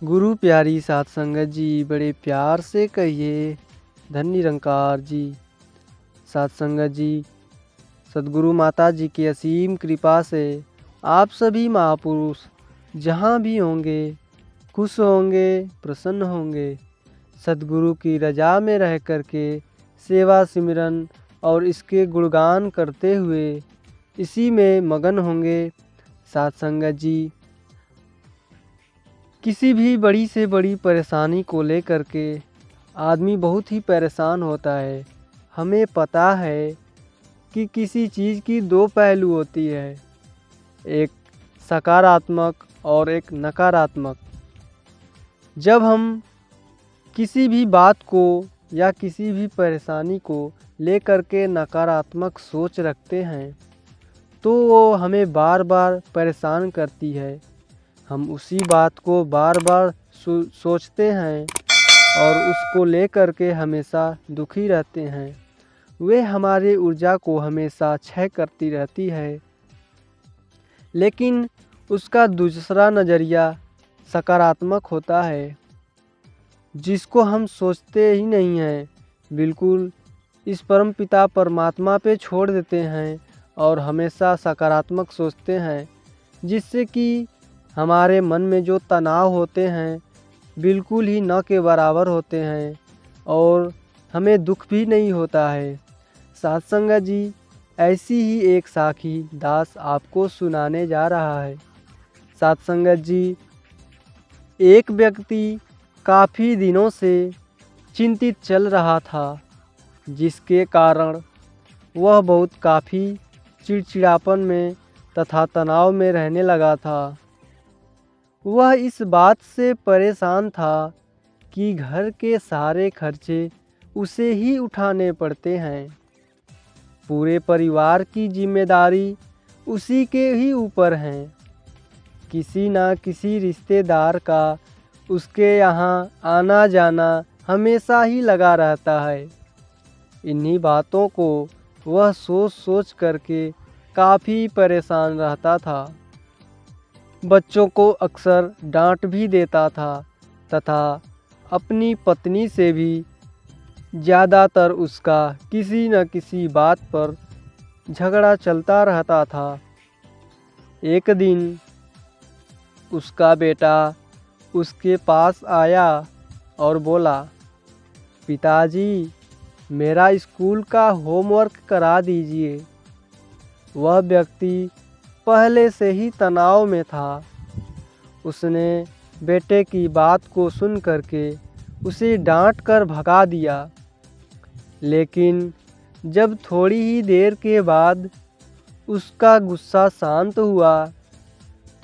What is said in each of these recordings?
गुरु प्यारी साध संगत जी, बड़े प्यार से कहिए धन निरंकार जी। साध संगत जी, सद्गुरु माता जी की असीम कृपा से आप सभी महापुरुष जहाँ भी होंगे खुश होंगे, प्रसन्न होंगे। सद्गुरु की रजा में रह कर के सेवा सिमरन और इसके गुणगान करते हुए इसी में मगन होंगे। साध संगत जी, किसी भी बड़ी से बड़ी परेशानी को लेकर के आदमी बहुत ही परेशान होता है। हमें पता है कि किसी चीज़ की दो पहलू होती है, एक सकारात्मक और एक नकारात्मक। जब हम किसी भी बात को या किसी भी परेशानी को लेकर के नकारात्मक सोच रखते हैं तो वो हमें बार बार परेशान करती है। हम उसी बात को बार बार सोचते हैं और उसको लेकर के हमेशा दुखी रहते हैं। वे हमारी ऊर्जा को हमेशा क्षय करती रहती है। लेकिन उसका दूसरा नज़रिया सकारात्मक होता है, जिसको हम सोचते ही नहीं हैं, बिल्कुल इस परम पिता परमात्मा पे छोड़ देते हैं और हमेशा सकारात्मक सोचते हैं, जिससे कि हमारे मन में जो तनाव होते हैं बिल्कुल ही न के बराबर होते हैं और हमें दुख भी नहीं होता है। साध संगत जी, ऐसी ही एक साखी दास आपको सुनाने जा रहा है। साध संगत जी, एक व्यक्ति काफ़ी दिनों से चिंतित चल रहा था, जिसके कारण वह बहुत काफ़ी चिड़चिड़ापन में तथा तनाव में रहने लगा था। वह इस बात से परेशान था कि घर के सारे खर्चे उसे ही उठाने पड़ते हैं। पूरे परिवार की जिम्मेदारी उसी के ही ऊपर है। किसी न किसी रिश्तेदार का उसके यहाँ आना जाना हमेशा ही लगा रहता है। इन्हीं बातों को वह सोच सोच करके काफ़ी परेशान रहता था। बच्चों को अक्सर डांट भी देता था तथा अपनी पत्नी से भी ज़्यादातर उसका किसी न किसी बात पर झगड़ा चलता रहता था। एक दिन उसका बेटा उसके पास आया और बोला, पिताजी, मेरा स्कूल का होमवर्क करा दीजिए। वह व्यक्ति पहले से ही तनाव में था। उसने बेटे की बात को सुन करके उसे डांट कर भगा दिया। लेकिन जब थोड़ी ही देर के बाद उसका गुस्सा शांत हुआ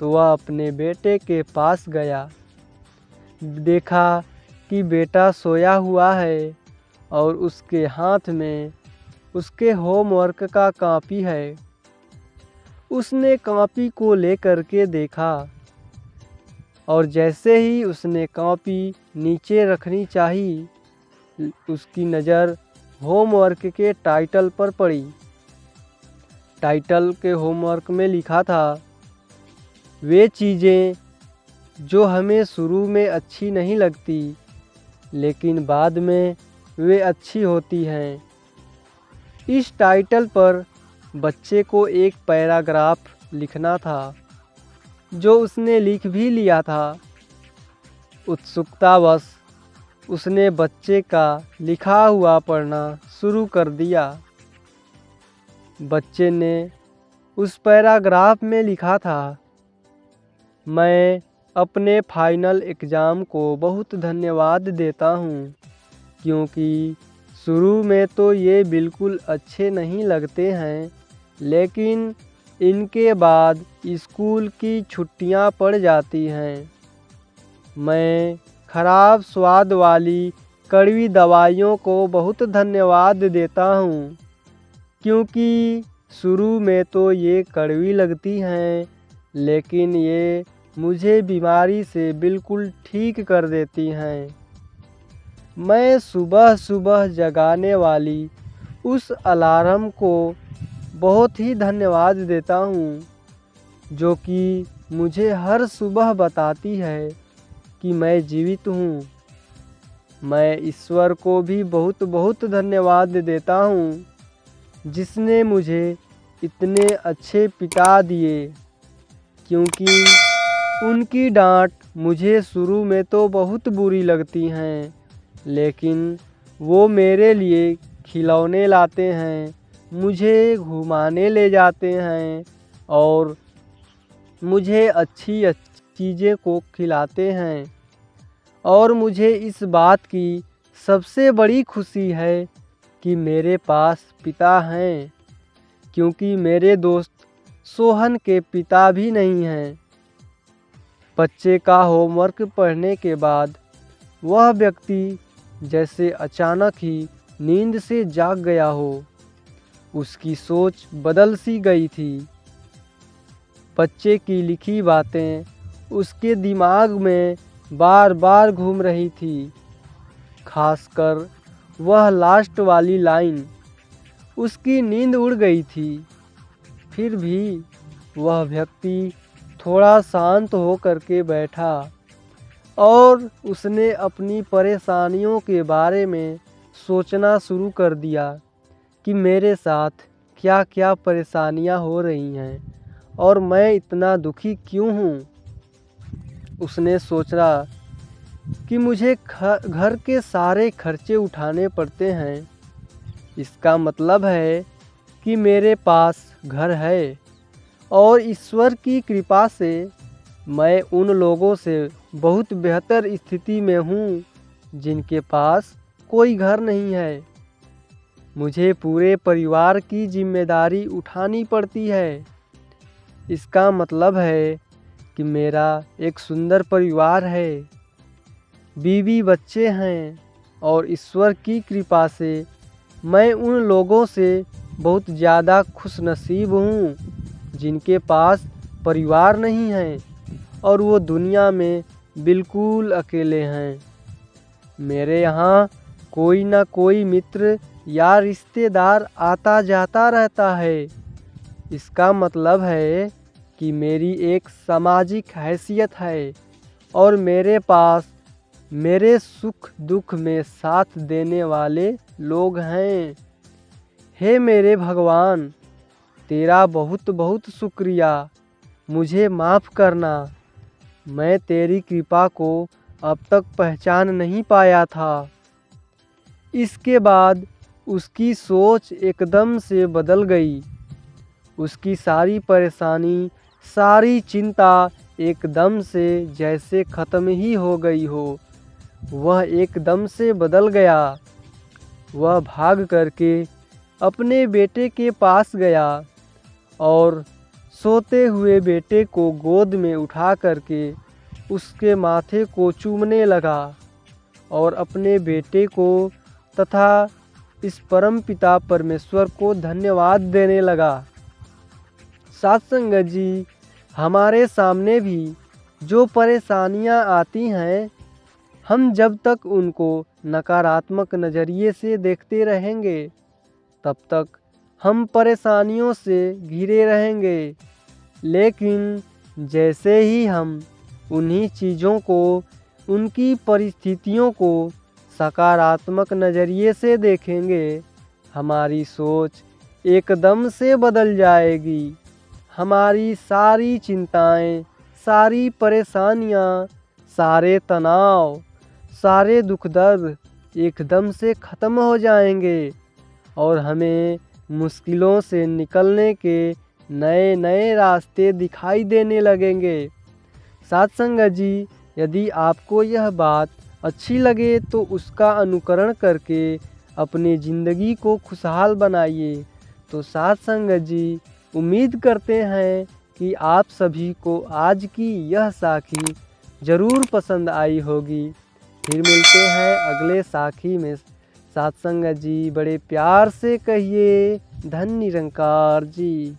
तो वह अपने बेटे के पास गया। देखा कि बेटा सोया हुआ है और उसके हाथ में उसके होमवर्क का कॉपी है। उसने कॉपी को लेकर के देखा और जैसे ही उसने कॉपी नीचे रखनी चाहिए, उसकी नज़र होमवर्क के टाइटल पर पड़ी। टाइटल के होमवर्क में लिखा था, वे चीज़ें जो हमें शुरू में अच्छी नहीं लगती लेकिन बाद में वे अच्छी होती हैं। इस टाइटल पर बच्चे को एक पैराग्राफ लिखना था, जो उसने लिख भी लिया था। उत्सुकतावश उसने बच्चे का लिखा हुआ पढ़ना शुरू कर दिया। बच्चे ने उस पैराग्राफ में लिखा था, मैं अपने फाइनल एग्ज़ाम को बहुत धन्यवाद देता हूँ, क्योंकि शुरू में तो ये बिल्कुल अच्छे नहीं लगते हैं, लेकिन इनके बाद स्कूल की छुट्टियां पड़ जाती हैं। मैं ख़राब स्वाद वाली कड़वी दवाइयों को बहुत धन्यवाद देता हूँ, क्योंकि शुरू में तो ये कड़वी लगती हैं, लेकिन ये मुझे बीमारी से बिल्कुल ठीक कर देती हैं। मैं सुबह सुबह जगाने वाली उस अलार्म को बहुत ही धन्यवाद देता हूँ, जो कि मुझे हर सुबह बताती है कि मैं जीवित हूँ। मैं ईश्वर को भी बहुत बहुत धन्यवाद देता हूँ, जिसने मुझे इतने अच्छे पिता दिए, क्योंकि उनकी डांट मुझे शुरू में तो बहुत बुरी लगती हैं, लेकिन वो मेरे लिए खिलौने लाते हैं, मुझे घुमाने ले जाते हैं और मुझे अच्छी अच्छी चीज़ें को खिलाते हैं। और मुझे इस बात की सबसे बड़ी खुशी है कि मेरे पास पिता हैं, क्योंकि मेरे दोस्त सोहन के पिता भी नहीं हैं। बच्चे का होमवर्क पढ़ने के बाद वह व्यक्ति जैसे अचानक ही नींद से जाग गया हो। उसकी सोच बदल सी गई थी। बच्चे की लिखी बातें उसके दिमाग में बार बार घूम रही थी, खासकर वह लास्ट वाली लाइन। उसकी नींद उड़ गई थी। फिर भी वह व्यक्ति थोड़ा शांत होकर के बैठा और उसने अपनी परेशानियों के बारे में सोचना शुरू कर दिया कि मेरे साथ क्या क्या परेशानियां हो रही हैं और मैं इतना दुखी क्यों हूँ। उसने सोचा कि मुझे घर के सारे खर्चे उठाने पड़ते हैं। इसका मतलब है कि मेरे पास घर है और ईश्वर की कृपा से मैं उन लोगों से बहुत बेहतर स्थिति में हूँ जिनके पास कोई घर नहीं है। मुझे पूरे परिवार की जिम्मेदारी उठानी पड़ती है। इसका मतलब है कि मेरा एक सुंदर परिवार है, बीवी बच्चे हैं और ईश्वर की कृपा से मैं उन लोगों से बहुत ज़्यादा खुशनसीब हूँ जिनके पास परिवार नहीं है और वो दुनिया में बिल्कुल अकेले हैं। मेरे यहाँ कोई ना कोई मित्र या रिश्तेदार आता जाता रहता है। इसका मतलब है कि मेरी एक सामाजिक हैसियत है और मेरे पास मेरे सुख दुख में साथ देने वाले लोग हैं। हे मेरे भगवान, तेरा बहुत बहुत शुक्रिया। मुझे माफ़ करना, मैं तेरी कृपा को अब तक पहचान नहीं पाया था। इसके बाद उसकी सोच एकदम से बदल गई। उसकी सारी परेशानी, सारी चिंता एकदम से जैसे ख़त्म ही हो गई हो। वह एकदम से बदल गया। वह भाग करके अपने बेटे के पास गया और सोते हुए बेटे को गोद में उठा करके उसके माथे को चूमने लगा और अपने बेटे को तथा इस परम पिता परमेश्वर को धन्यवाद देने लगा। साथ संगत जी, हमारे सामने भी जो परेशानियां आती हैं, हम जब तक उनको नकारात्मक नज़रिए से देखते रहेंगे, तब तक हम परेशानियों से घिरे रहेंगे। लेकिन जैसे ही हम उन्हीं चीज़ों को, उनकी परिस्थितियों को सकारात्मक नज़रिए से देखेंगे, हमारी सोच एकदम से बदल जाएगी। हमारी सारी चिंताएं, सारी परेशानियां, सारे तनाव, सारे दुख दर्द एकदम से ख़त्म हो जाएंगे और हमें मुश्किलों से निकलने के नए नए रास्ते दिखाई देने लगेंगे। साथ संगत जी, यदि आपको यह बात अच्छी लगे तो उसका अनुकरण करके अपनी ज़िंदगी को खुशहाल बनाइए। तो साथ संगत जी, उम्मीद करते हैं कि आप सभी को आज की यह साखी ज़रूर पसंद आई होगी। फिर मिलते हैं अगले साखी में। साथ संगत जी, बड़े प्यार से कहिए धन्य निरंकार जी।